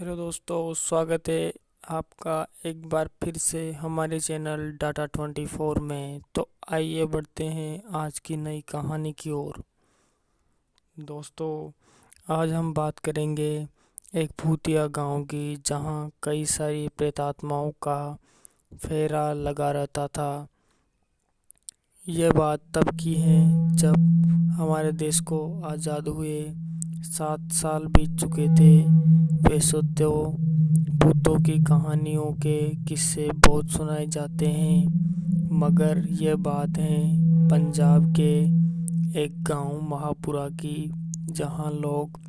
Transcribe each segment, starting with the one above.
Hello दोस्तों, स्वागत है आपका एक बार फिर से हमारे चैनल डाटा 24 में। तो आइए बढ़ते हैं आज की नई कहानी की ओर। दोस्तों, आज हम बात करेंगे एक भूतिया गांव की, जहां कई सारी प्रेतात्माओं का फेरा लगा रहता था। यह बात तब की है जब हमारे देश को आज़ाद हुए 7 साल बीत चुके थे। वैसे तो भूतों की कहानियों के किस्से बहुत सुनाए जाते हैं, मगर यह बात है पंजाब के एक गांव महापुरा की, जहां लोग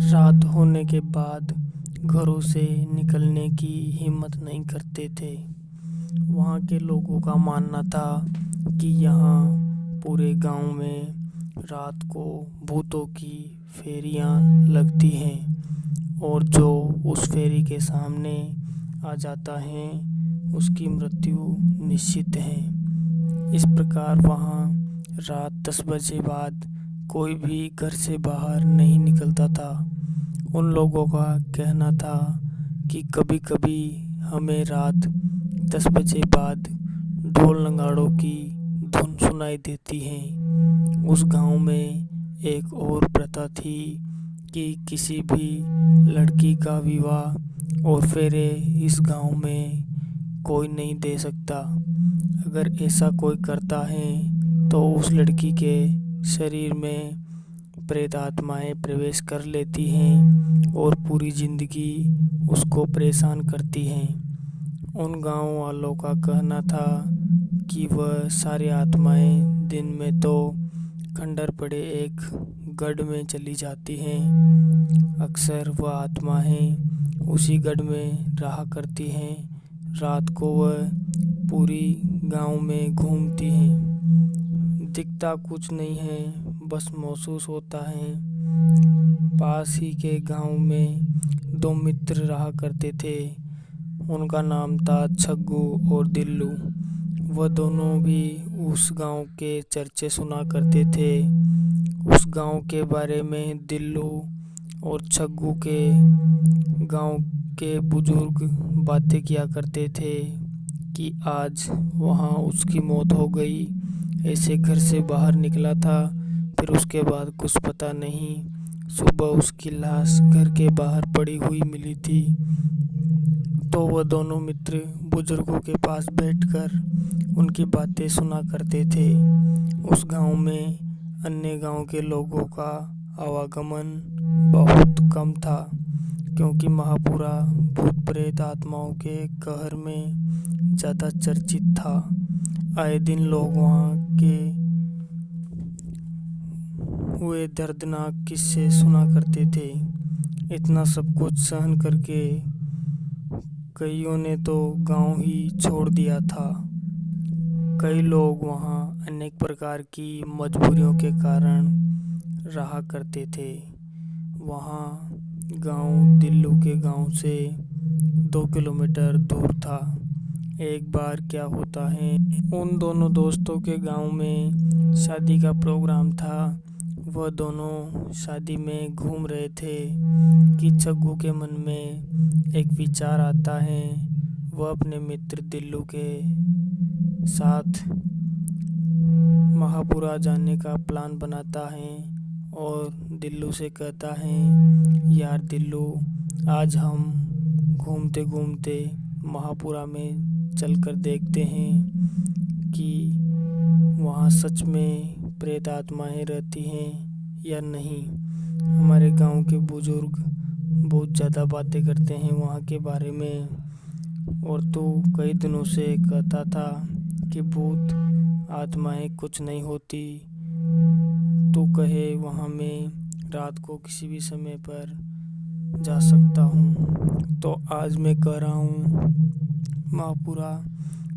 रात होने के बाद घरों से निकलने की हिम्मत नहीं करते थे। वहां के लोगों का मानना था कि यहाँ पूरे गांव में रात को भूतों की फेरियां लगती हैं, और जो उस फेरी के सामने आ जाता है उसकी मृत्यु निश्चित है। इस प्रकार वहाँ रात 10 बजे बाद कोई भी घर से बाहर नहीं निकलता था। उन लोगों का कहना था कि कभी कभी हमें रात 10 बजे बाद ढोल नगाड़ों की धुन सुनाई देती है। उस गांव में एक और प्रथा थी कि किसी भी लड़की का विवाह और फेरे इस गांव में कोई नहीं दे सकता। अगर ऐसा कोई करता है तो उस लड़की के शरीर में प्रेत आत्माएं प्रवेश कर लेती हैं और पूरी जिंदगी उसको परेशान करती हैं। उन गांव वालों का कहना था कि वह सारी आत्माएं दिन में तो खंडर पड़े एक गढ़ में चली जाती हैं। अक्सर वह आत्माएं उसी गढ़ में रहा करती हैं। रात को वह पूरी गांव में घूमती हैं। दिखता कुछ नहीं है, बस महसूस होता है। पास ही के गांव में 2 मित्र रहा करते थे। उनका नाम था छग्गू और दिल्लू। वह दोनों भी उस गांव के चर्चे सुना करते थे। उस गांव के बारे में दिल्लू और छग्गू के गांव के बुजुर्ग बातें किया करते थे कि आज वहां उसकी मौत हो गई। ऐसे घर से बाहर निकला था, फिर उसके बाद कुछ पता नहीं। सुबह उसकी लाश घर के बाहर पड़ी हुई मिली थी। तो वह दोनों मित्र बुजुर्गों के पास बैठकर उनकी बातें सुना करते थे। उस गांव में अन्य गांव के लोगों का आवागमन बहुत कम था, क्योंकि महापुरा भूत प्रेत आत्माओं के कहर में ज़्यादा चर्चित था। आए दिन लोग वहाँ के हुए दर्दनाक किस्से सुना करते थे। इतना सब कुछ सहन करके कईयों ने तो गांव ही छोड़ दिया था। कई लोग वहाँ अनेक प्रकार की मजबूरियों के कारण रहा करते थे। वहाँ गांव दिल्लू के गांव से 2 किलोमीटर दूर था। एक बार क्या होता है, उन दोनों दोस्तों के गांव में शादी का प्रोग्राम था। वह दोनों शादी में घूम रहे थे कि छग्गू के मन में एक विचार आता है। वह अपने मित्र दिल्लू के साथ महापुरा जाने का प्लान बनाता है और दिल्लू से कहता है, यार दिल्लू, आज हम घूमते घूमते महापुरा में चलकर देखते हैं कि वहाँ सच में प्रेत आत्माएं रहती हैं या नहीं। हमारे गांव के बुजुर्ग बहुत ज़्यादा बातें करते हैं वहाँ के बारे में, और तू कई दिनों से कहता था कि भूत आत्माएं कुछ नहीं होती। तू कहे वहाँ मैं रात को किसी भी समय पर जा सकता हूँ। तो आज मैं कह रहा हूँ, महापुरा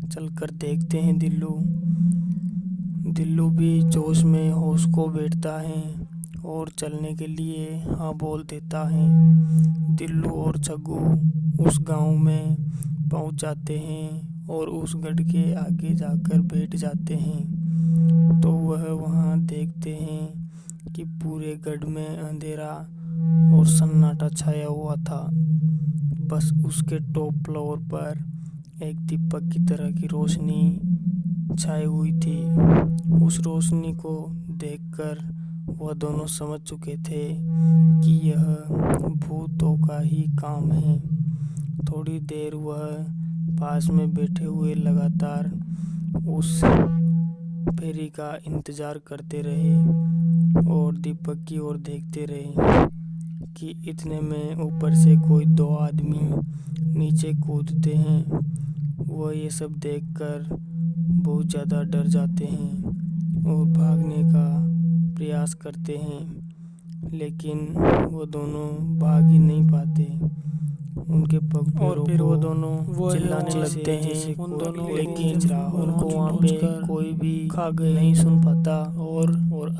चलकर देखते हैं। दिल्लू भी जोश में होश को बैठता है और चलने के लिए हाँ बोल देता है। दिल्लू और छग्गू उस गांव में पहुंच जाते हैं और उस गढ़ के आगे जाकर बैठ जाते हैं। तो वह वहां देखते हैं कि पूरे गढ़ में अंधेरा और सन्नाटा छाया हुआ था। बस उसके टॉप फ्लोर पर एक दीपक की तरह की रोशनी छाई हुई थी। उस रोशनी को देखकर वह दोनों समझ चुके थे कि यह भूतों का ही काम है। थोड़ी देर वह पास में बैठे हुए लगातार उस फेरी का इंतजार करते रहे और दीपक की ओर देखते रहे कि इतने में ऊपर से कोई 2 आदमी नीचे कूदते हैं। वह ये सब देखकर बहुत ज़्यादा डर जाते हैं और भागने का प्रयास करते हैं, लेकिन वो दोनों भाग ही नहीं पाते। उनके पग और फिर वो दोनों चिल्लाने लगते हैं उन दोनों, लेकिन उनको वहाँ पे कोई भी नहीं सुन पाता और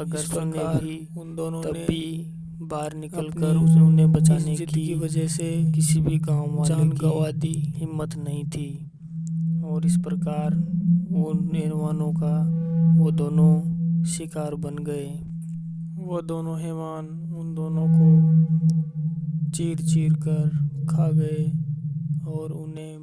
अगर सुने भी उन दोनों तब भी बाहर निकलकर उन्हें बचाने की वजह से किसी भी गांव वाले की गंवा दी हिम्मत नहीं थी। और इस प्रकार उन हैवानों का वो दोनों शिकार बन गए। वो दोनों हैवान उन दोनों को चीर चीर कर खा गए और उन्हें